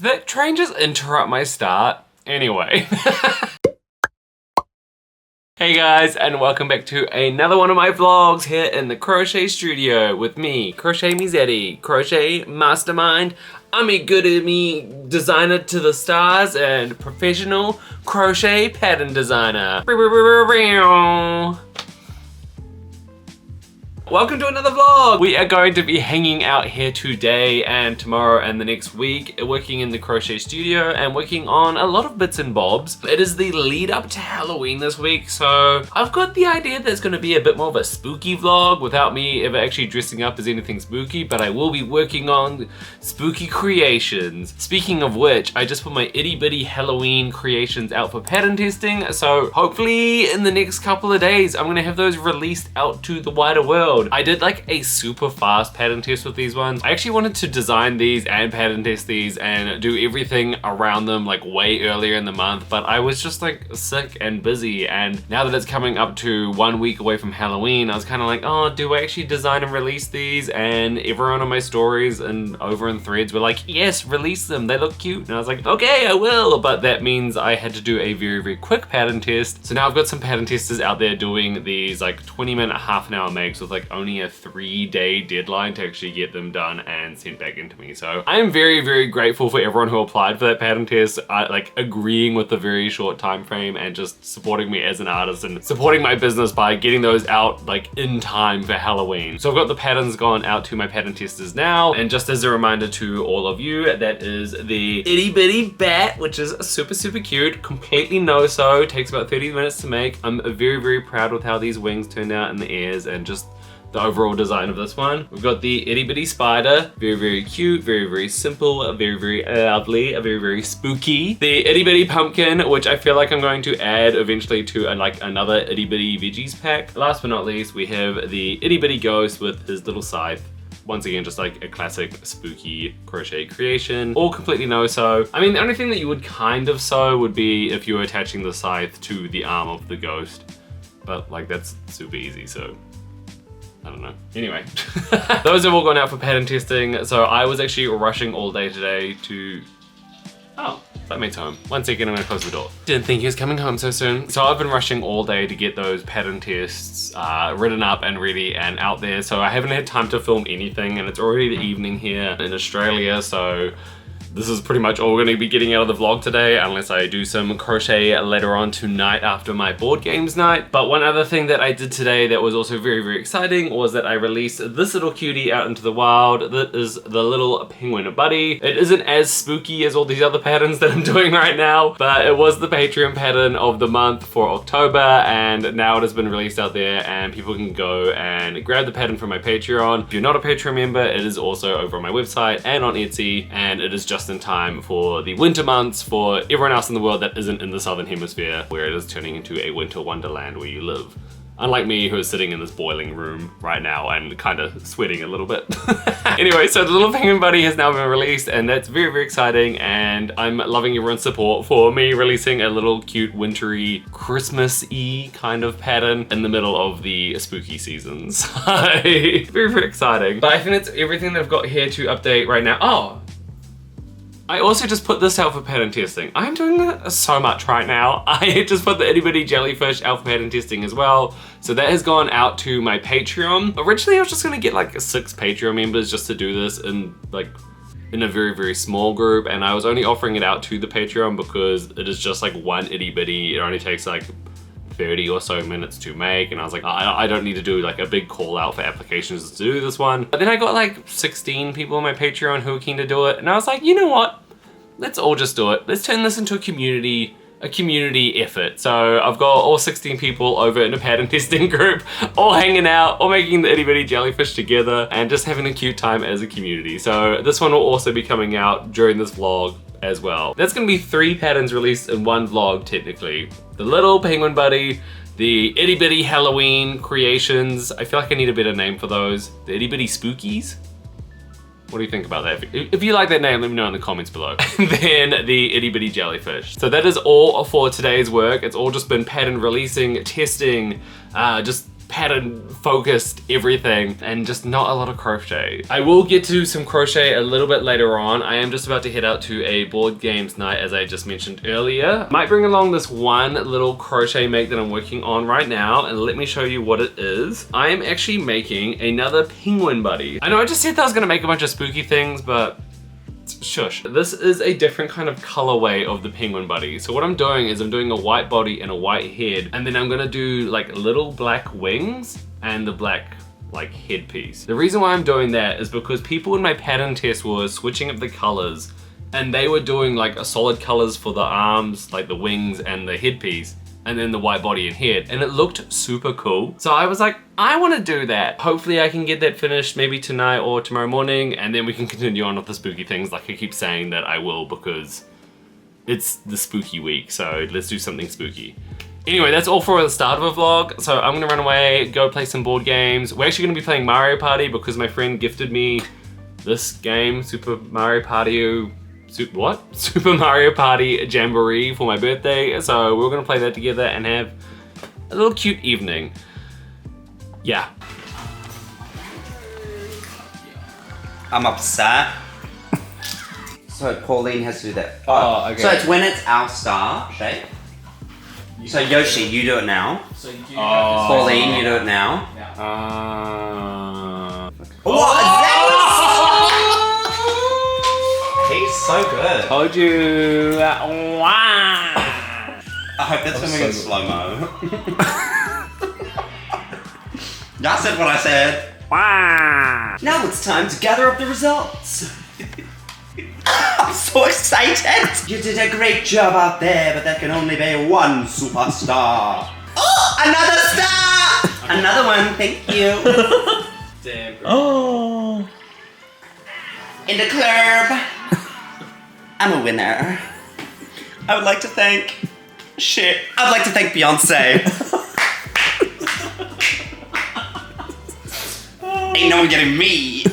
Did that train just interrupt my start? Anyway. Hey guys, and welcome back to another one of my vlogs here in the Crochet studio with me, Crochet Itty, Crochet Mastermind. I'm a good-at-me designer to the stars and professional crochet pattern designer. Welcome to another vlog! We are going to be hanging out here today and tomorrow and the next week, working in the crochet studio and working on a lot of bits and bobs. It is the lead up to Halloween this week, so I've got the idea that it's going to be a bit more of a spooky vlog without me ever actually dressing up as anything spooky, but I will be working on spooky creations. Speaking of which, I just put my itty bitty Halloween creations out for pattern testing, so hopefully in the next couple of days I'm going to have those released out to the wider world. I did like a super fast pattern test with these ones. I actually wanted to design these and pattern test these and do everything around them like way earlier in the month, but I was just like sick and busy, and now that it's coming up to 1 week away from Halloween, I was kind of like, oh, do I actually design and release these? And everyone on my stories and over in threads were like, yes, release them, they look cute. And I was like, okay, I will. But that means I had to do a very, very quick pattern test. So now I've got some pattern testers out there doing these like 20-minute, half-an-hour makes with like only a 3-day deadline to actually get them done and sent back into me. So I am very, very grateful for everyone who applied for that pattern test, like agreeing with the very short time frame and just supporting me as an artist and supporting my business by getting those out like in time for Halloween. So I've got the patterns gone out to my pattern testers now, and just as a reminder to all of you, that is the itty bitty bat, which is super, super cute, completely no-sew, takes about 30 minutes to make. I'm very, very proud with how these wings turned out in the ears and just the overall design of this one. We've got the itty bitty spider, very, very cute, very, very simple, very, very lovely, very, very spooky. The itty bitty pumpkin, which I feel like I'm going to add eventually to like another itty bitty veggies pack. Last but not least, we have the itty bitty ghost with his little scythe. Once again, just like a classic spooky crochet creation, all completely no-sew. I mean, the only thing that you would kind of sew would be if you were attaching the scythe to the arm of the ghost, but like that's super easy, so I don't know. Anyway, those have all gone out for pattern testing. So I was actually rushing all day today to, oh, flatmate's home. 1 second, I'm gonna close the door. Didn't think he was coming home so soon. So I've been rushing all day to get those pattern tests written up and ready and out there. So I haven't had time to film anything, and it's already the evening here in Australia. So this is pretty much all we're going to be getting out of the vlog today, unless I do some crochet later on tonight after my board games night. But one other thing that I did today that was also very, very exciting was that I released this little cutie out into the wild. That is the little penguin buddy. It isn't as spooky as all these other patterns that I'm doing right now, but it was the Patreon pattern of the month for October, and now it has been released out there and people can go and grab the pattern from my Patreon. If you're not a Patreon member, it is also over on my website and on Etsy, and it is just in time for the winter months for everyone else in the world that isn't in the southern hemisphere, where it is turning into a winter wonderland where you live. Unlike me, who is sitting in this boiling room right now and kind of sweating a little bit. Anyway, so the little penguin buddy has now been released, and that's very, very exciting, and I'm loving everyone's support for me releasing a little cute wintry Christmas-y kind of pattern in the middle of the spooky seasons. Very, very exciting. But I think that's everything that I've got here to update right now. Oh, I also just put this out for pattern testing. I'm doing so much right now. I just put the itty bitty jellyfish out for pattern testing as well. So that has gone out to my Patreon. Originally I was just gonna get like 6 Patreon members just to do this in a very, very small group. And I was only offering it out to the Patreon because it is just like one itty bitty. It only takes like 30 or so minutes to make, and I was like, I don't need to do like a big call out for applications to do this one. But then I got like 16 people on my Patreon who were keen to do it, and I was like, you know what? Let's all just do it. Let's turn this into a community effort. So I've got all 16 people over in a pattern testing group, all hanging out, all making the itty bitty jellyfish together, and just having a cute time as a community. So this one will also be coming out during this vlog as well. That's gonna be 3 patterns released in one vlog, technically. The little penguin buddy, the itty bitty Halloween creations. I feel like I need a better name for those. The itty bitty spookies. What do you think about that? If you like that name, let me know in the comments below. And then the itty bitty jellyfish. So that is all for today's work. It's all just been pattern releasing, testing, just pattern focused everything and just not a lot of crochet. I will get to some crochet a little bit later on. I am just about to head out to a board games night, as I just mentioned earlier. Might bring along this one little crochet make that I'm working on right now, and let me show you what it is. I am actually making another penguin buddy. I know I just said that I was gonna make a bunch of spooky things, but shush. This is a different kind of colorway of the penguin buddy. So what I'm doing is I'm doing a white body and a white head, and then I'm gonna do like little black wings and the black like headpiece. The reason why I'm doing that is because people in my pattern test were switching up the colors, and they were doing like a solid colors for the arms, like the wings and the headpiece, and then the white body and head, and it looked super cool. So I was like, I want to do that. Hopefully I can get that finished maybe tonight or tomorrow morning, and then we can continue on with the spooky things like I keep saying that I will, because it's the spooky week, so let's do something spooky. Anyway, that's all for the start of a vlog. So I'm gonna run away, go play some board games. We're actually gonna be playing Mario Party because my friend gifted me this game, Super Mario Party Jamboree for my birthday. So we're gonna play that together and have a little cute evening. Yeah. I'm upset. So Pauline has to do that. Oh, okay. So it's when it's our star shape. So Yoshi, you do it now. So you do Pauline, you do it now. What? He's so good. Told you. I hope that's filming in slow-mo. I said what I said. Now it's time to gather up the results. I'm so excited! You did a great job out there, but that can only be one superstar. Oh, another star! Okay. Another one, thank you. Damn. Oh. In the club. I'm a winner. I would like to thank... I'd like to thank Beyonce. Ain't no one getting me.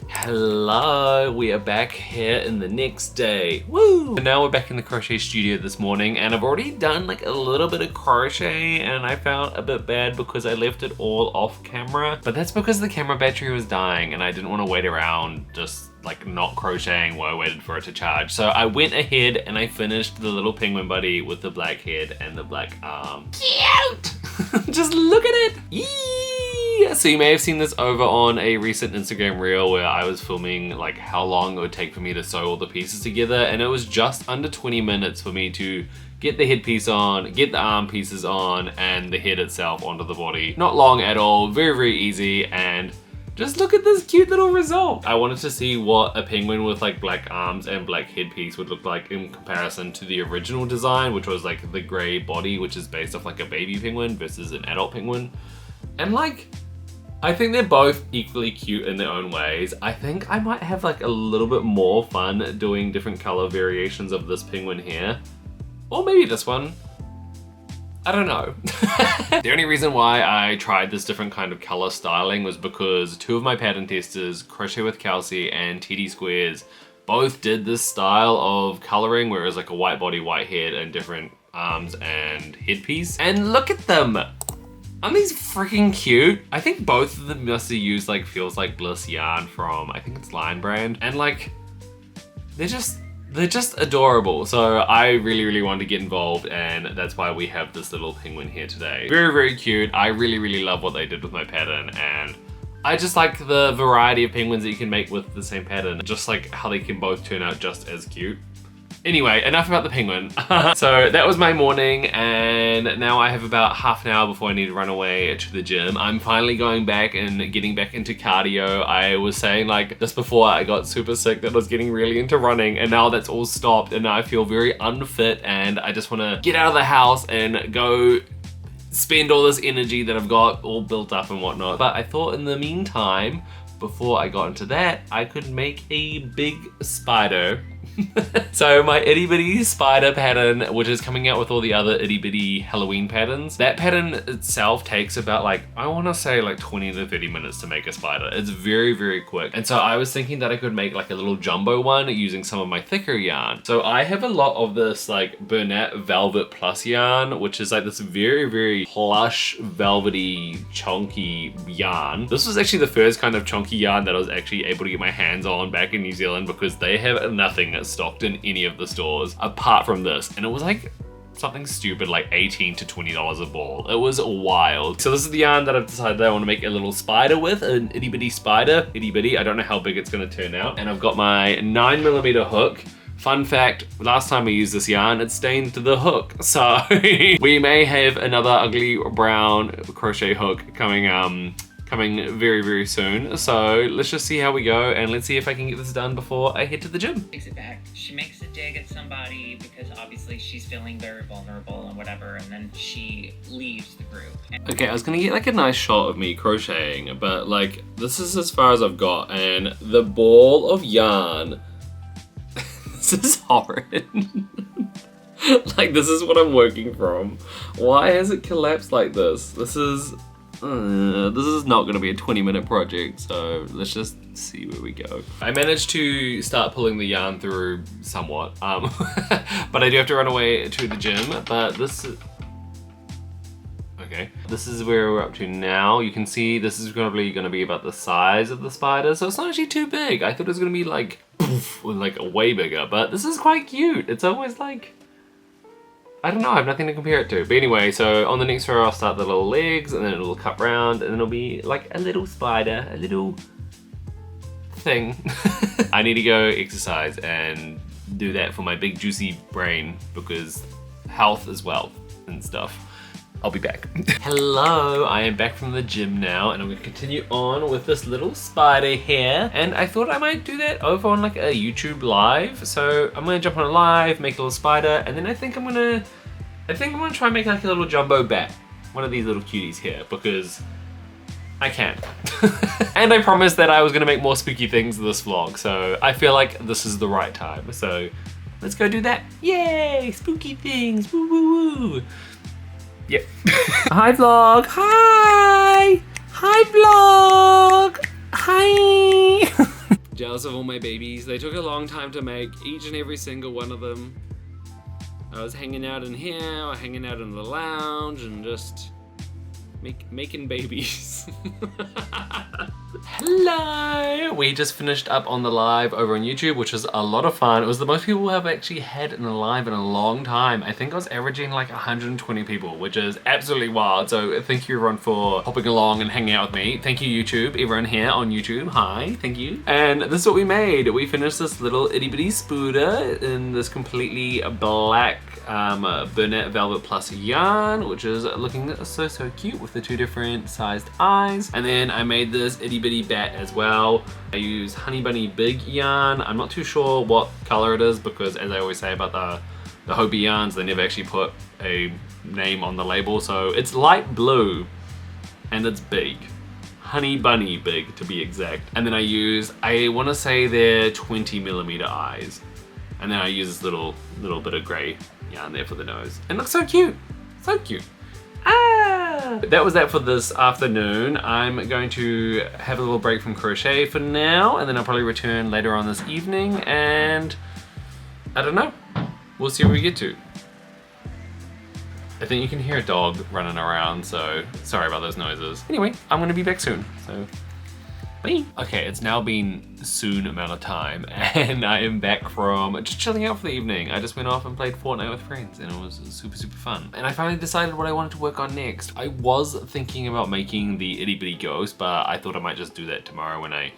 Hello, we are back here in the next day. Woo! And now we're back in the crochet studio this morning, and I've already done like a little bit of crochet, and I felt a bit bad because I left it all off camera, but that's because the camera battery was dying and I didn't want to wait around just like not crocheting while I waited for it to charge. So I went ahead and I finished the little penguin buddy with the black head and the black arm. Cute! Just look at it! Yee! So you may have seen this over on a recent Instagram reel where I was filming like how long it would take for me to sew all the pieces together, and it was just under 20 minutes for me to get the headpiece on, get the arm pieces on, and the head itself onto the body. Not long at all, very, very easy, and just look at this cute little result. I wanted to see what a penguin with like black arms and black headpiece would look like in comparison to the original design, which was like the gray body, which is based off like a baby penguin versus an adult penguin. And like, I think they're both equally cute in their own ways. I think I might have like a little bit more fun doing different color variations of this penguin here. Or maybe this one. I don't know. The only reason why I tried this different kind of color styling was because two of my pattern testers, Crochet with Kelsey and TD Squares, both did this style of coloring where it was like a white body, white head, and different arms and headpiece. And look at them! Aren't these freaking cute? I think both of them must have used like Feels Like Bliss yarn from, I think it's Lion Brand. And like, they're just adorable. So I really, really wanted to get involved, and that's why we have this little penguin here today. Very, very cute. I really, really love what they did with my pattern, and I just like the variety of penguins that you can make with the same pattern. Just like how they can both turn out just as cute. Anyway, enough about the penguin. So that was my morning, and now I have about half an hour before I need to run away to the gym. I'm finally going back and getting back into cardio. I was saying like just before I got super sick that I was getting really into running, and now that's all stopped, and now I feel very unfit, and I just want to get out of the house and go spend all this energy that I've got all built up and whatnot. But I thought in the meantime, before I got into that, I could make a big spider So my itty bitty spider pattern, which is coming out with all the other itty bitty Halloween patterns, that pattern itself takes about like, I want to say like 20 to 30 minutes to make a spider. It's very, very quick. And so I was thinking that I could make like a little jumbo one using some of my thicker yarn. So I have a lot of this like Bernat Velvet Plus yarn, which is like this very, very plush, velvety, chunky yarn. This was actually the first kind of chunky yarn that I was actually able to get my hands on back in New Zealand, because they have nothing stocked in any of the stores apart from this. And it was like something stupid like $18 to $20 a ball. It was wild. So this is the yarn that I've decided that I want to make a little spider with, an itty bitty spider. Itty bitty, I don't know how big it's going to turn out. And I've got my 9mm hook. Fun fact, last time I used this yarn, it stained the hook. So we may have another ugly brown crochet hook coming very, very soon. So let's just see how we go, and let's see if I can get this done before I head to the gym. Takes it back. She makes a dig at somebody because obviously she's feeling very vulnerable and whatever, and then she leaves the group. Okay, I was gonna get like a nice shot of me crocheting, but like this is as far as I've got, and the ball of yarn, this is horrid. Like this is what I'm working from. Why has it collapsed like this? This is not going to be a 20-minute project, so let's just see where we go. I managed to start pulling the yarn through somewhat, but I do have to run away to the gym, but this is... Okay, this is where we're up to now. You can see this is probably going to be about the size of the spider, so it's not actually too big. I thought it was going to be like, poof, like way bigger, but this is quite cute. It's always like... I don't know, I have nothing to compare it to. But anyway, so on the next row I'll start the little legs, and then it'll cut round, and then it'll be like a little spider, a little thing. I need to go exercise and do that for my big juicy brain, because health is wealth and stuff. I'll be back. Hello, I am back from the gym now, and I'm gonna continue on with this little spider here. And I thought I might do that over on like a YouTube live. So I'm gonna jump on a live, make a little spider, and then I think I'm gonna try and make like a little jumbo bat. One of these little cuties here, because I can. And I promised that I was gonna make more spooky things in this vlog, so I feel like this is the right time. So let's go do that. Yay, spooky things, woo woo woo. Yep. Hi vlog, hi! Hi vlog! Hi! Jealous of all my babies. They took a long time to make, each and every single one of them. I was hanging out in here, or hanging out in the lounge, and just making babies. Hello! We just finished up on the live over on YouTube, which was a lot of fun. It was the most people I've actually had in a live in a long time. I think I was averaging like 120 people, which is absolutely wild. So thank you everyone for hopping along and hanging out with me. Thank you YouTube, everyone here on YouTube, hi, thank you. And this is what we made. We finished this little itty bitty spooder in this completely black Bernat Velvet Plus yarn, which is looking so cute with the two different sized eyes. And then I made this itty bitty bat as well. I use Honey Bunny Big yarn. I'm not too sure what color it is, because as I always say about the Hopi yarns, they never actually put a name on the label. So it's light blue and it's big. Honey Bunny Big to be exact. And then I want to say they're 20mm eyes. And then I use this little bit of gray yarn there for the nose. And it looks so cute, so cute. Ah! That was that for this afternoon. I'm going to have a little break from crochet for now, and then I'll probably return later on this evening, and I don't know. We'll see where we get to. I think you can hear a dog running around, so sorry about those noises. Anyway, I'm gonna be back soon, so bye. Okay, it's now been a soon amount of time, and I am back from just chilling out for the evening. I just went off and played Fortnite with friends, and it was super fun. And I finally decided what I wanted to work on next. I was thinking about making the itty bitty ghost, but I thought I might just do that tomorrow when I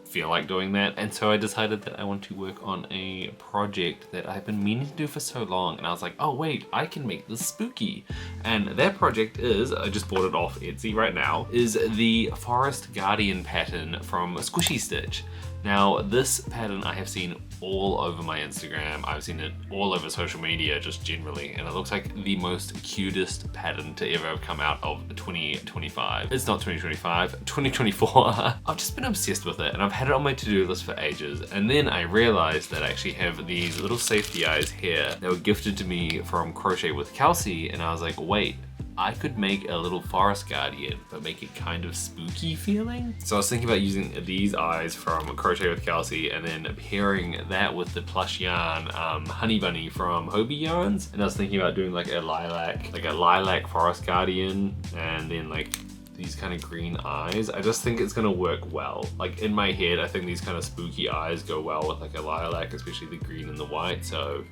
feel like doing that. And so I decided that I want to work on a project that I've been meaning to do for so long, and I was like, oh wait, I can make this spooky. And that project is, I just bought it off Etsy right now, is the Forest Guardian pattern from Squishy Stitch. Now this pattern I have seen all over my Instagram. I've seen it all over social media just generally, and it looks like the most cutest pattern to ever come out of 2025. It's not 2025, 2024. I've just been obsessed with it, and I've had it on my to-do list for ages, and then I realized that I actually have these little safety eyes here that were gifted to me from Crochet with Kelsey, and I was like, wait, I could make a little forest guardian, but make it kind of spooky feeling. So I was thinking about using these eyes from Crochet with Kelsey and then pairing that with the plush yarn Honey Bunny from Hobie Yarns. And I was thinking about doing like a lilac forest guardian, and then like these kind of green eyes. I just think it's gonna work well. Like in my head, I think these kind of spooky eyes go well with like a lilac, especially the green and the white. So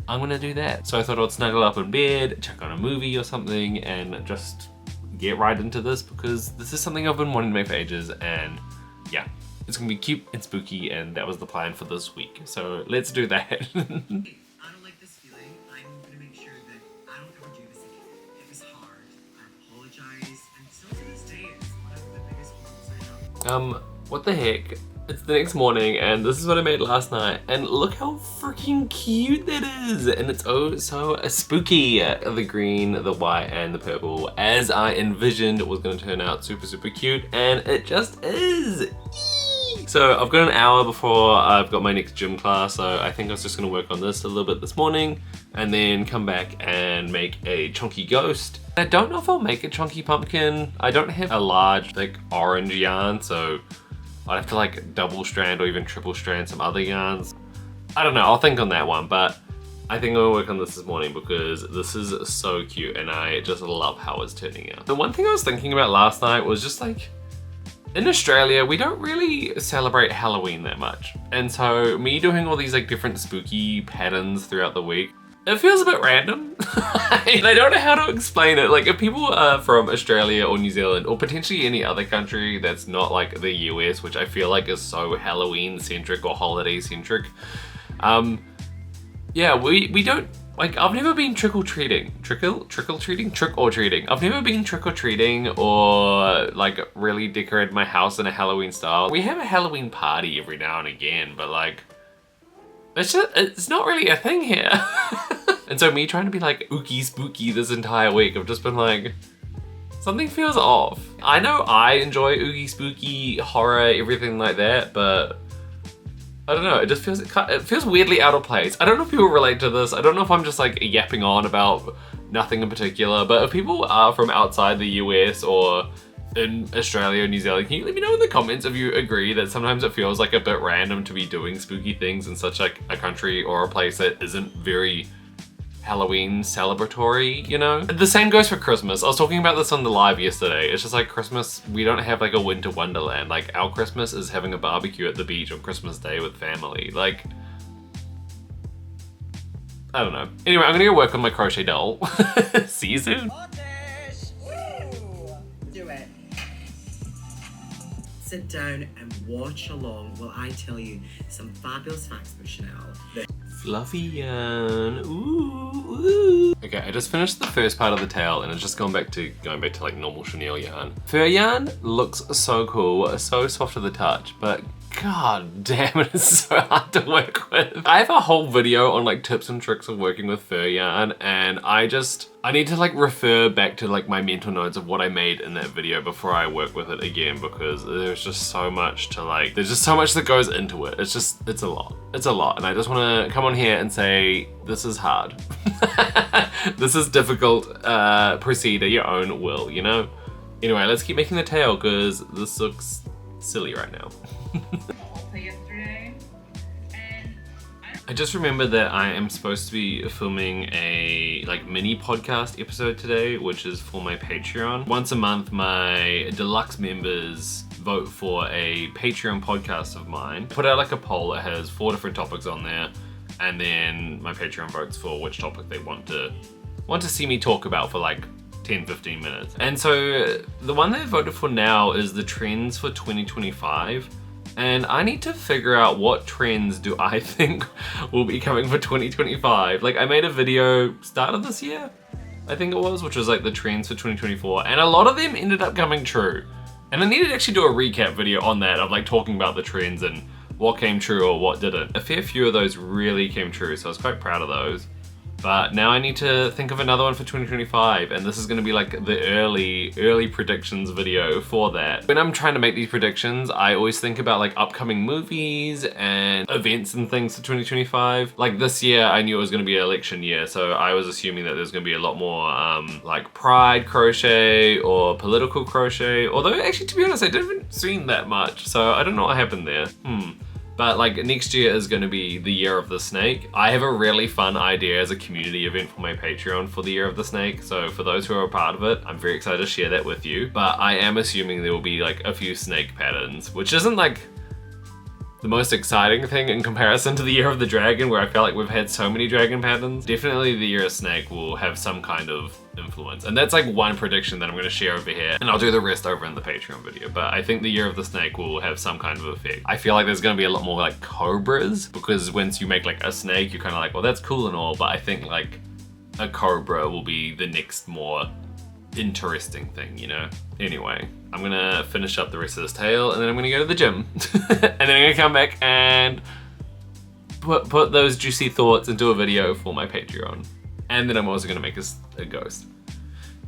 I'm gonna do that. So I thought I'd snuggle up in bed, check on a movie or something, and just get right into this, because this is something I've been wanting to make for ages, and yeah, it's gonna be cute and spooky, and that was the plan for this week. So let's do that. I don't like this feeling. I'm gonna make sure that I don't ever do this again. It was hard. I apologize. And still to this day, it's one of the biggest moments I know. What the heck? It's the next morning, and this is what I made last night, and look how freaking cute that is, and it's oh so spooky. The green, the white, and the purple, as I envisioned, was going to turn out super cute, and it just is. Eee! So I've got an hour before I've got my next gym class, so I think I was just going to work on this a little bit this morning, and then come back and make a chunky ghost. I don't know if I'll make a chunky pumpkin. I don't have a large, like, orange yarn, so I'd have to like double strand or even triple strand some other yarns. I don't know, I'll think on that one, but I think I'm gonna work on this morning because this is so cute and I just love how it's turning out. The one thing I was thinking about last night was just like, in Australia, we don't really celebrate Halloween that much. And so me doing all these like different spooky patterns throughout the week, it feels a bit random. And I don't know how to explain it. Like if people are from Australia or New Zealand or potentially any other country that's not like the US, which I feel like is so Halloween centric or holiday centric. Yeah, we don't, like I've never been trick or treating. I've never been trick or treating or like really decorated my house in a Halloween style. We have a Halloween party every now and again, but like, it's not really a thing here. And so me trying to be like ooky spooky this entire week, I've just been like, something feels off. I know I enjoy ooky spooky horror, everything like that, but I don't know, it just feels, it feels weirdly out of place. I don't know if people relate to this. I don't know if I'm just like yapping on about nothing in particular, but if people are from outside the US or in Australia or New Zealand, can you let me know in the comments if you agree that sometimes it feels like a bit random to be doing spooky things in such like a country or a place that isn't very Halloween celebratory, you know? The same goes for Christmas. I was talking about this on the live yesterday. It's just like Christmas, we don't have like a winter wonderland. Like our Christmas is having a barbecue at the beach on Christmas Day with family. Like, I don't know. Anyway, I'm gonna go work on my crochet doll. See you soon. Do it. Sit down and watch along while I tell you some fabulous facts about Chanel. Fluffy yarn, ooh, ooh. Okay, I just finished the first part of the tail and it's just going back to like normal chenille yarn. Fur yarn looks so cool, so soft to the touch, but god damn it, it's so hard to work with. I have a whole video on like tips and tricks of working with fur yarn, and I need to like refer back to like my mental notes of what I made in that video before I work with it again, because there's just so much to like, there's just so much that goes into it. It's a lot. It's a lot, and I just want to come on here and say, this is hard. This is difficult. Proceed at your own will, you know? Anyway, let's keep making the tail because this looks silly right now. Yesterday, and I just remembered that I am supposed to be filming a like mini podcast episode today, which is for my Patreon. Once a month, my deluxe members vote for a Patreon podcast of mine. Put out like a poll that has 4 different topics on there, and then my Patreon votes for which topic they want to see me talk about for like 10-15 minutes. And so the one they voted for now is the trends for 2025. And I need to figure out what trends do I think will be coming for 2025. Like I made a video start of this year, I think it was, which was like the trends for 2024. And a lot of them ended up coming true. And I needed to actually do a recap video on that of like talking about the trends and what came true or what didn't. A fair few of those really came true, so I was quite proud of those. But now I need to think of another one for 2025, and this is gonna be like the early predictions video for that. When I'm trying to make these predictions, I always think about like upcoming movies and events and things for 2025. Like this year, I knew it was gonna be an election year, so I was assuming that there's gonna be a lot more like pride crochet or political crochet, although actually, to be honest, I didn't see that much, so I don't know what happened there. But like next year is going to be the Year of the Snake. I have a really fun idea as a community event for my Patreon for the Year of the Snake. So for those who are a part of it, I'm very excited to share that with you. But I am assuming there will be like a few snake patterns, which isn't like the most exciting thing in comparison to the Year of the Dragon, where I feel like we've had so many dragon patterns. Definitely the Year of Snake will have some kind of influence. And that's like one prediction that I'm going to share over here, and I'll do the rest over in the Patreon video. But I think the Year of the Snake will have some kind of effect. I feel like there's going to be a lot more like cobras, because once you make like a snake, you're kind of like, well, that's cool and all, but I think like a cobra will be the next more interesting thing, you know? Anyway, I'm gonna finish up the rest of this tail, and then I'm gonna go to the gym. And then I'm gonna come back and put those juicy thoughts into a video for my Patreon. And then I'm also gonna make a ghost.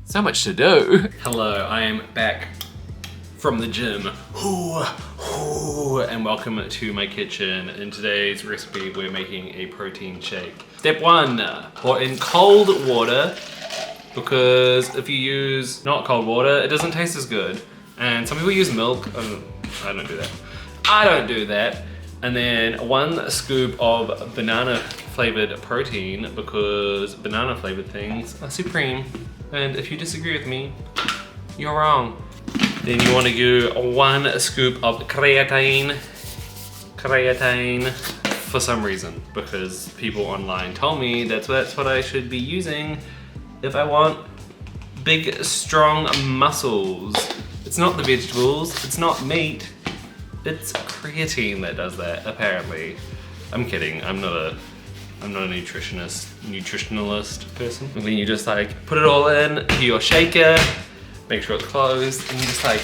So much to do. Hello, I am back from the gym. And welcome to my kitchen. In today's recipe, we're making a protein shake. Step 1, pour in cold water, because if you use not cold water, it doesn't taste as good. And some people use milk. I don't do that. I don't do that. And then 1 scoop of banana flavored protein, because banana flavored things are supreme. And if you disagree with me, you're wrong. Then you want to do 1 scoop of creatine. For some reason, because people online told me that's what I should be using if I want big, strong muscles. It's not the vegetables, it's not meat, it's creatine that does that, apparently. I'm kidding, I'm not a nutritionalist person. And then you just like put it all in to your shaker, make sure it's closed, and you just like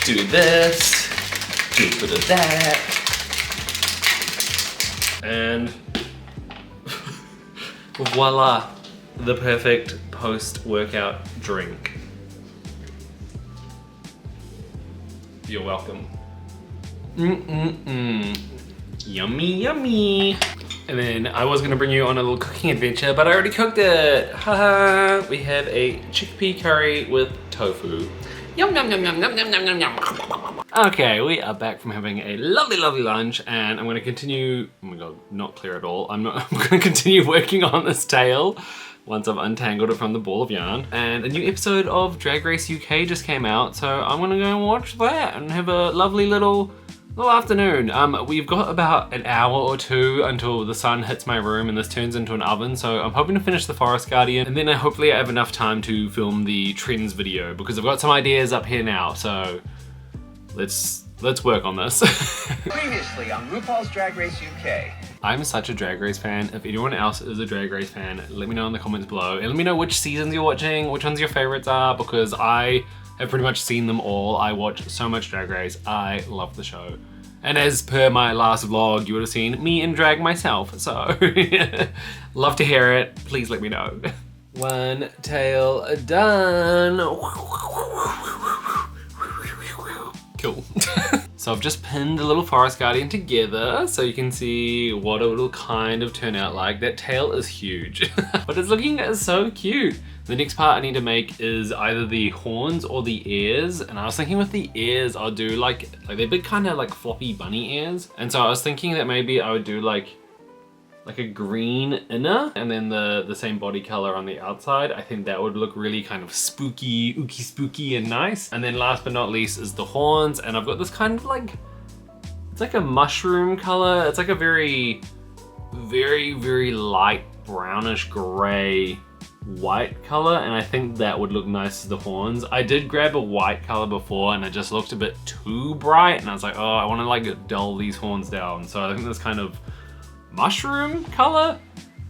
do this, do a bit of that, and voila, the perfect post-workout drink. You're welcome. Yummy, yummy. And then I was gonna bring you on a little cooking adventure, but I already cooked it. Haha. We have a chickpea curry with tofu. Yum, yum, yum, yum, yum, yum, yum, yum, yum. Okay, we are back from having a lovely, lovely lunch, and I'm gonna continue, oh my god, not clear at all. I'm gonna continue working on this tail once I've untangled it from the ball of yarn. And a new episode of Drag Race UK just came out, so I'm gonna go and watch that and have a lovely little afternoon. We've got about an hour or 2 until the sun hits my room and this turns into an oven, so I'm hoping to finish the Forest Guardian, and then hopefully I have enough time to film the trends video, because I've got some ideas up here now, so let's work on this. Previously on RuPaul's Drag Race UK. I'm such a Drag Race fan. If anyone else is a Drag Race fan, let me know in the comments below, and let me know which seasons you're watching, which ones your favorites are, because I have pretty much seen them all. I watch so much Drag Race. I love the show. And as per my last vlog, you would have seen me in drag myself, so love to hear it. Please let me know. 1 tail done. Cool. So I've just pinned a little Forest Guardian together so you can see what it will kind of turn out like. That tail is huge, but it's looking so cute. The next part I need to make is either the horns or the ears, and I was thinking with the ears I'll do like they're big kind of like floppy bunny ears, and so I was thinking that maybe I would do like a green inner and then the same body color on the outside. I think that would look really kind of spooky, ooky spooky and nice. And then last but not least is the horns, and I've got this kind of like, it's like a mushroom color. It's like a very, very, very light brownish gray white color, and I think that would look nice as the horns. I did grab a white color before and it just looked a bit too bright, and I was like, oh, I want to like dull these horns down. So I think this kind of mushroom color.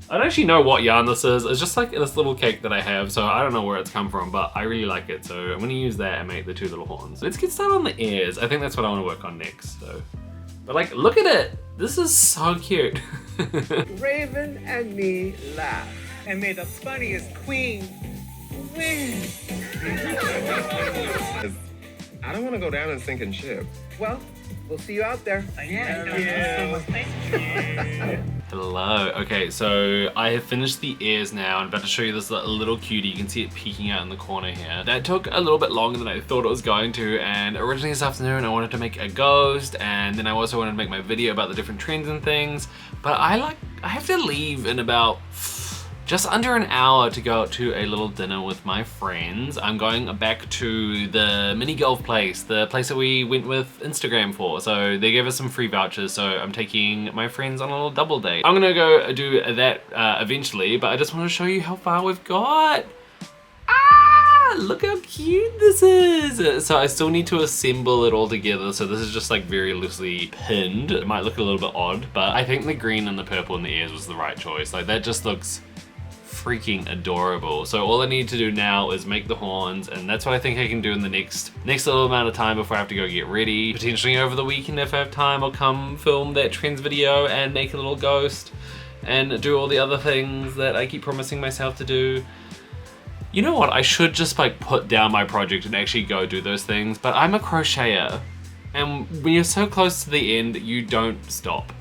I don't actually know what yarn this is. It's just like this little cake that I have, so I don't know where it's come from, but I really like it. So I'm gonna use that and make the 2 little horns. Let's get started on the ears. I think that's what I want to work on next. So But like, look at it. This is so cute. Raven and me laugh, and may the funniest queen win. I don't want to go down and sink and ship. Well, we'll see you out there. Hello. Okay, so I have finished the ears now. I'm about to show you this little cutie. You can see it peeking out in the corner here. That took a little bit longer than I thought it was going to, and originally this afternoon I wanted to make a ghost, and then I also wanted to make my video about the different trends and things, but I have to leave in about just under an hour to go out to a little dinner with my friends. I'm going back to the mini golf place, the place that we went with Instagram for. So they gave us some free vouchers, so I'm taking my friends on a little double date. I'm gonna go do that eventually, but I just want to show you how far we've got. Ah, look how cute this is. So I still need to assemble it all together. So this is just like very loosely pinned. It might look a little bit odd, but I think the green and the purple in the ears was the right choice. Like that just looks freaking adorable. So all I need to do now is make the horns, and that's what I think I can do in the next little amount of time before I have to go get ready. Potentially over the weekend if I have time, I'll come film that trends video and make a little ghost and do all the other things that I keep promising myself to do. You know what, I should just like put down my project and actually go do those things, but I'm a crocheter, and when you're so close to the end, you don't stop.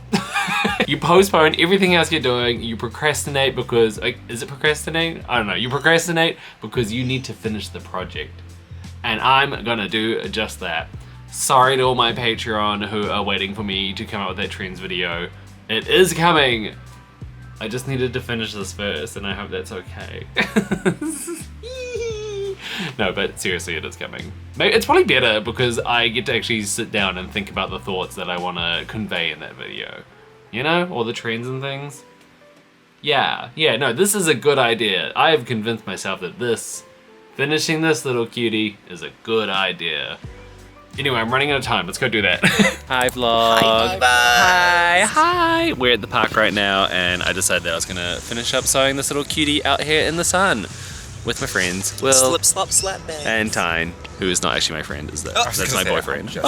You postpone everything else you're doing, you procrastinate because, like, is it procrastinate? I don't know, you procrastinate because you need to finish the project. And I'm gonna do just that. Sorry to all my Patreon who are waiting for me to come out with that trends video. It is coming! I just needed to finish this first, and I hope that's okay. No, but seriously, it is coming. It's probably better because I get to actually sit down and think about the thoughts that I want to convey in that video. You know, all the trends and things. Yeah, no, this is a good idea. I have convinced myself that finishing this little cutie is a good idea. Anyway, I'm running out of time. Let's go do that. Hi, vlog. Hi. We're at the park right now, and I decided that I was gonna finish up sewing this little cutie out here in the sun with my friends. Will, Slip, slop, slap, bang. and Tyne, who is not actually my friend, is that? That's my boyfriend. Yeah.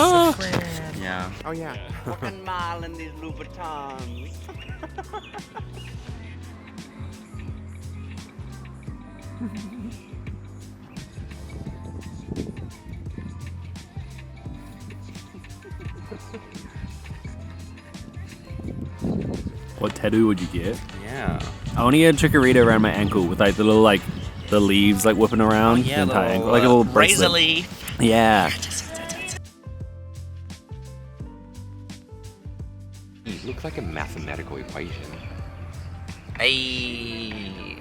Oh yeah. Fucking mile in these Louboutins. What tattoo would you get? Yeah. I want to get a chikorita around my ankle with like the little like the leaves like whipping around. Yeah, the entire little, ankle, like a little razor bracelet. leaf. Yeah. It looks like a mathematical equation. Ayy.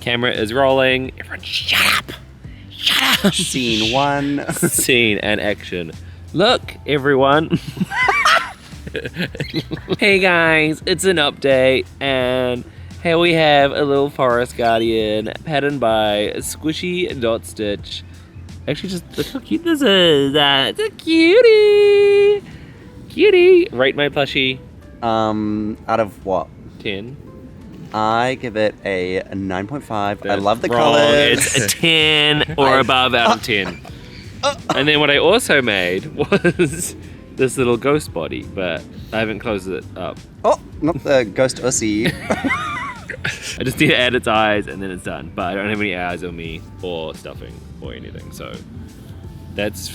Camera is rolling. Everyone shut up. Shut up. Scene one. Scene and action. Look, everyone. Hey guys, it's an update, and here we have a little forest guardian patterned by Squishy Dot Stitch. Actually, just look how cute this is. It's a cutie. Cutie. Rate my plushie. Out of what? 10. I give it a 9.5. I That's love the wrong. colors. It's a 10 or above out of 10. And then what I also made was this little ghost body, but I haven't closed it up. Oh, not the ghost ussy. I just need to add its eyes and then it's done. But I don't have any eyes on me or stuffing or anything. So that's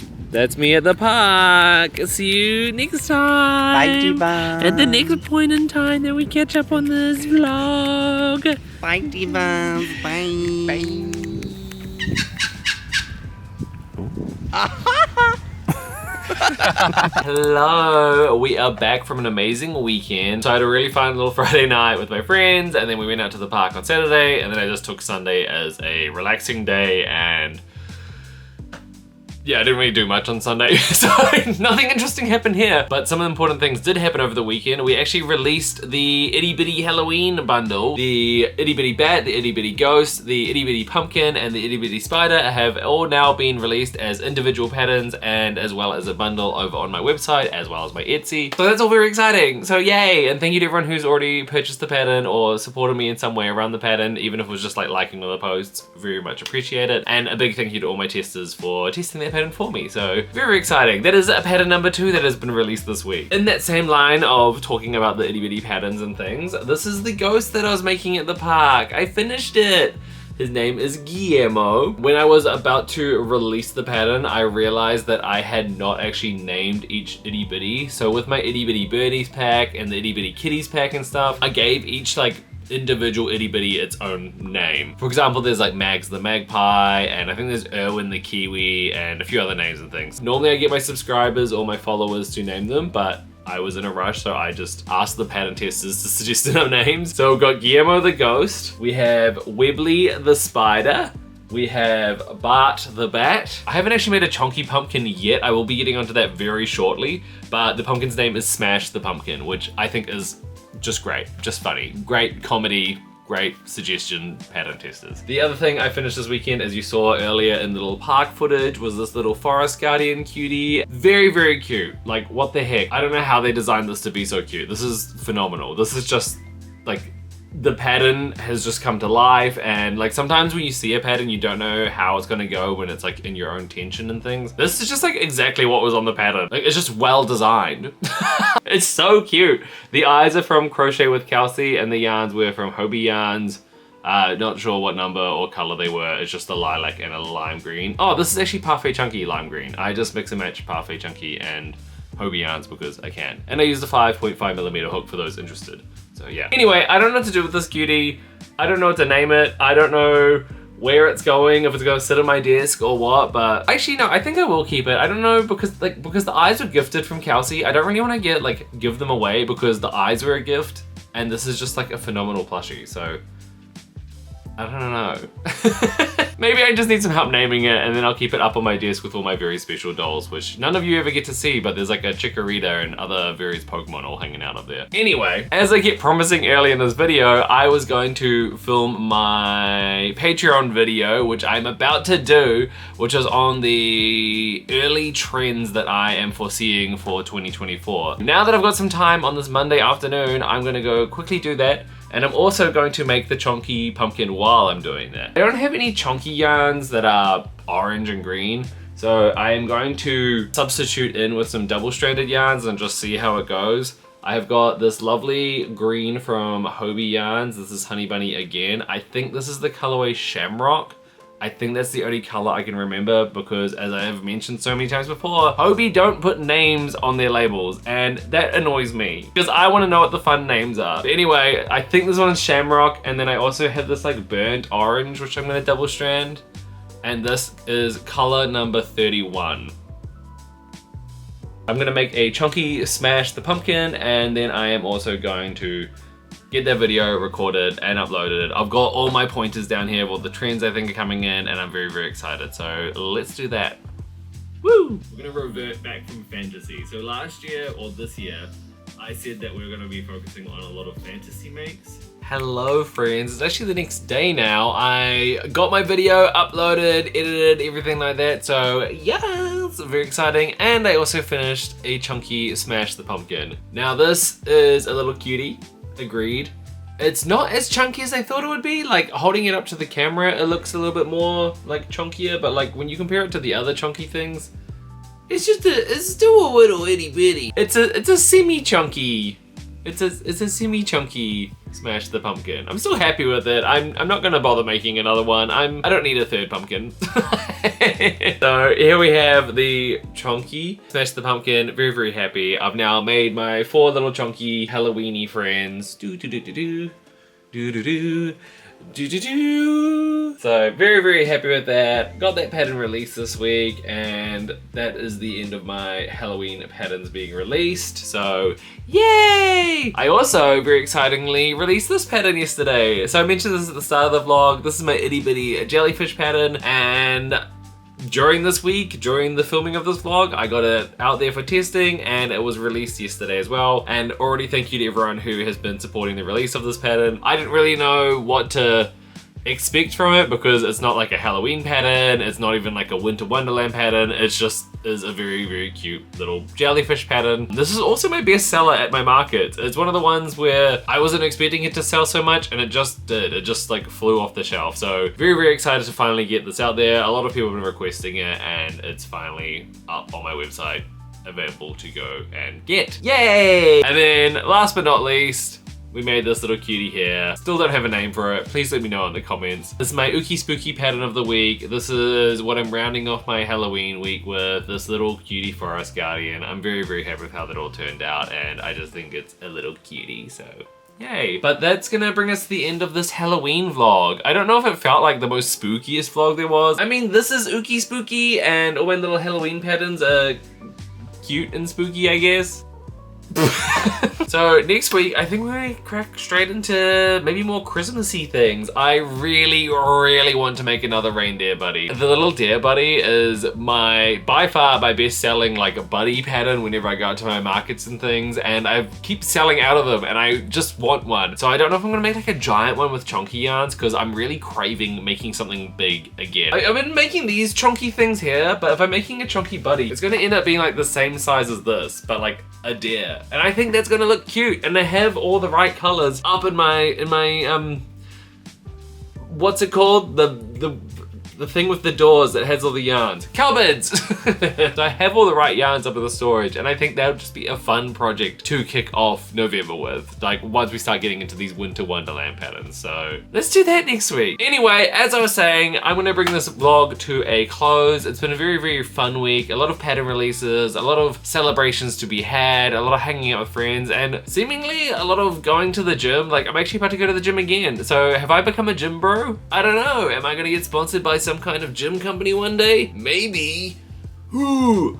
me at the park. See you next time. Bye, At the next point in time that we catch up on this vlog. Bye, divas. Bye. Hello, we are back from an amazing weekend. So I had a really fun little Friday night with my friends, and then we went out to the park on Saturday, and then I just took Sunday as a relaxing day, and yeah, I didn't really do much on Sunday, so nothing interesting happened here. But some important things did happen over the weekend. We actually released the Itty Bitty Halloween bundle. The Itty Bitty Bat, the Itty Bitty Ghost, the Itty Bitty Pumpkin, and the Itty Bitty Spider have all now been released as individual patterns and as well as a bundle over on my website, as well as my Etsy. So that's all very exciting. So yay, and thank you to everyone who's already purchased the pattern or supported me in some way around the pattern, even if it was just like liking all the posts. Very much appreciate it. And a big thank you to all my testers for testing that pattern pattern for me. So very exciting. That is pattern number 2 that has been released this week. In that same line of talking about the itty bitty patterns and things, this is the ghost that I was making at the park. I finished it. His name is Guillermo. When I was about to release the pattern, I realized that I had not actually named each itty bitty. So with my itty bitty birdies pack and the itty bitty kitties pack and stuff, I gave each like individual itty bitty its own name. For example, there's like Mags the magpie, and I think there's Erwin the kiwi, and a few other names and things. Normally I get my subscribers or my followers to name them, but I was in a rush, so I just asked the pattern testers to suggest enough names. So we've got Guillermo the ghost, we have Webley the spider, we have Bart the bat. I haven't actually made a chunky pumpkin yet. I will be getting onto that very shortly, but the pumpkin's name is Smash the pumpkin, which I think is just great, just funny. Great comedy, great suggestion, pattern testers. The other thing I finished this weekend, as you saw earlier in the little park footage, was this little forest guardian cutie. Very, very cute. Like, what the heck? I don't know how they designed this to be so cute. This is phenomenal. This is just, like, the pattern has just come to life, and like sometimes when you see a pattern you don't know how it's gonna go when it's like in your own tension and things. This is just like exactly what was on the pattern. Like, it's just well designed. It's so cute. The eyes are from Crochet with Kelsey and the yarns were from Hobie Yarns. Not sure what number or color they were. It's just a lilac and a lime green. Oh, this is actually Parfait Chunky lime green. I just mix and match Parfait Chunky and Hobie Yarns because I can. And I used a 5.5mm hook for those interested. So yeah. Anyway, I don't know what to do with this cutie. I don't know what to name it. I don't know where it's going, if it's gonna sit on my desk or what, but actually no, I think I will keep it. I don't know, because the eyes were gifted from Kelsey. I don't really want to give them away because the eyes were a gift and this is just like a phenomenal plushie, so I don't know. Maybe I just need some help naming it, and then I'll keep it up on my desk with all my very special dolls, which none of you ever get to see, but there's like a Chikorita and other various Pokemon all hanging out up there. Anyway, as I kept promising early in this video, I was going to film my Patreon video, which I'm about to do, which is on the early trends that I am foreseeing for 2024. Now that I've got some time on this Monday afternoon, I'm gonna go quickly do that. And I'm also going to make the chunky pumpkin while I'm doing that. I don't have any chunky yarns that are orange and green, so I am going to substitute in with some double-stranded yarns and just see how it goes. I have got this lovely green from Hobie Yarns. This is Honey Bunny again. I think this is the colorway Shamrock. I think that's the only color I can remember because, as I have mentioned so many times before, Hobie don't put names on their labels, and that annoys me because I want to know what the fun names are. But anyway, I think this one's Shamrock, and then I also have this like burnt orange, which I'm going to double strand, and this is color number 31. I'm going to make a chunky Smash the pumpkin, and then I am also going to get that video recorded and uploaded. I've got all my pointers down here of all the trends I think are coming in, and I'm very, very excited. So let's do that. Woo! We're gonna revert back from fantasy. So last year, or this year, I said that we were gonna be focusing on a lot of fantasy makes. Hello friends, it's actually the next day now. I got my video uploaded, edited, everything like that. So yeah, it's very exciting. And I also finished a chunky Smash the Pumpkin. Now this is a little cutie. Agreed. It's not as chunky as I thought it would be. Like, holding it up to the camera, it looks a little bit more like chunkier, but like when you compare it to the other chunky things, it's still a little itty bitty. It's a semi-chunky. It's a semi-chunky Smash the Pumpkin. I'm still happy with it. I'm not gonna bother making another one. I don't need a third pumpkin. So here we have the chunky Smash the Pumpkin. Very, very happy. I've now made my 4 little chunky Halloweeny friends. Do do do do do do do do. So very, very happy with that. Got that pattern released this week, and that is the end of my Halloween patterns being released. So yay! I also very excitingly released this pattern yesterday. So I mentioned this at the start of the vlog. This is my itty bitty jellyfish pattern, and during this week, during the filming of this vlog, I got it out there for testing, and it was released yesterday as well. And already thank you to everyone who has been supporting the release of this pattern. I didn't really know what to expect from it because it's not like a Halloween pattern, it's not even like a Winter Wonderland pattern, it's is a very, very cute little jellyfish pattern. This is also my best seller at my market. It's one of the ones where I wasn't expecting it to sell so much, and it just did. It just like flew off the shelf. So very, very excited to finally get this out there. A lot of people have been requesting it, and it's finally up on my website, available to go and get. Yay! And then last but not least, we made this little cutie here. Still don't have a name for it. Please let me know in the comments. This is my Ookie Spooky pattern of the week. This is what I'm rounding off my Halloween week with, this little cutie forest guardian. I'm very, very happy with how that all turned out, and I just think it's a little cutie, so yay. But that's gonna bring us to the end of this Halloween vlog. I don't know if it felt like the most spookiest vlog there was. I mean, this is Ookie Spooky, and all my little Halloween patterns are cute and spooky, I guess. So next week, I think we're gonna crack straight into maybe more Christmassy things. I really, really want to make another reindeer buddy. The little deer buddy is by far my best selling like buddy pattern whenever I go out to my markets and things, and I keep selling out of them, and I just want one. So I don't know if I'm gonna make like a giant one with chunky yarns, because I'm really craving making something big again. I've been making these chunky things here, but if I'm making a chunky buddy, it's gonna end up being like the same size as this, but like a deer. And I think that's gonna look cute, and I have all the right colors up in my what's it called? The thing with the doors that has all the yarns. Cupboards! So I have all the right yarns up in the storage, and I think that would just be a fun project to kick off November with, like once we start getting into these winter wonderland patterns. So let's do that next week. Anyway, as I was saying, I'm gonna bring this vlog to a close. It's been a very, very fun week. A lot of pattern releases, a lot of celebrations to be had, a lot of hanging out with friends, and seemingly a lot of going to the gym. Like, I'm actually about to go to the gym again. So have I become a gym bro? I don't know. Am I gonna get sponsored by some kind of gym company one day? Maybe. Ooh.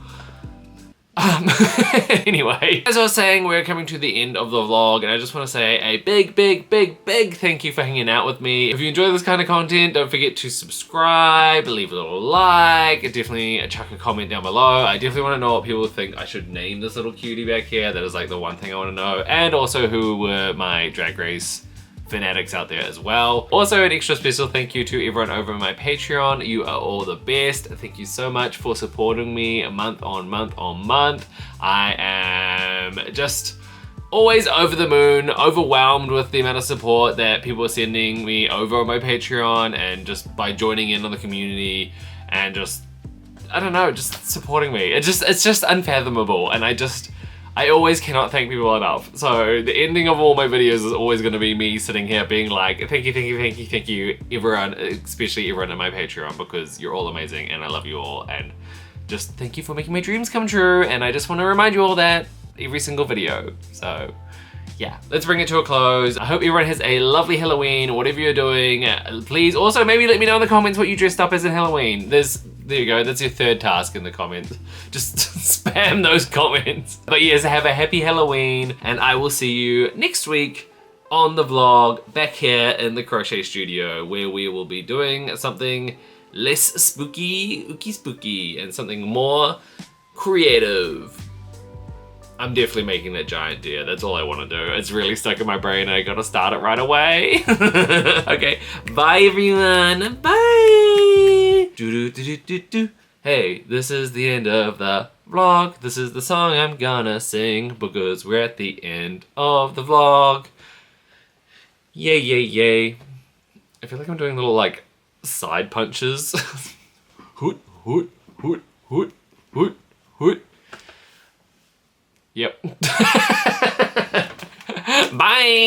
Anyway, as I was saying, we're coming to the end of the vlog, and I just want to say a big, big, big, big thank you for hanging out with me. If you enjoy this kind of content, don't forget to subscribe, leave a little like, definitely chuck a comment down below. I definitely want to know what people think I should name this little cutie back here. That is like the one thing I want to know. And also who were my Drag Race fanatics out there as well. Also, an extra special thank you to everyone over on my Patreon. You are all the best. Thank you so much for supporting me month on month on month. I am just always over the moon, overwhelmed with the amount of support that people are sending me over on my Patreon, and just by joining in on the community and just, I don't know, just supporting me. It's just unfathomable, and I always cannot thank people enough. So the ending of all my videos is always gonna be me sitting here being like, thank you, thank you, thank you, thank you, everyone, especially everyone on my Patreon, because you're all amazing and I love you all, and just thank you for making my dreams come true, and I just wanna remind you all that every single video. So yeah, let's bring it to a close. I hope everyone has a lovely Halloween, whatever you're doing. Please also maybe let me know in the comments what you dressed up as in Halloween. There you go, that's your third task in the comments. Just spam those comments. But yes, have a happy Halloween, and I will see you next week on the vlog back here in the Crochet studio, where we will be doing something less spooky, ookie spooky, and something more creative. I'm definitely making that giant deer. That's all I want to do. It's really stuck in my brain. I gotta start it right away. Okay, bye everyone. Bye. Do-do-do-do-do-do. Hey, this is the end of the vlog. This is the song I'm gonna sing because we're at the end of the vlog. Yay, yay, yay. I feel like I'm doing little like side punches. Hoot, hoot, hoot, hoot, hoot, hoot. Yep. Bye.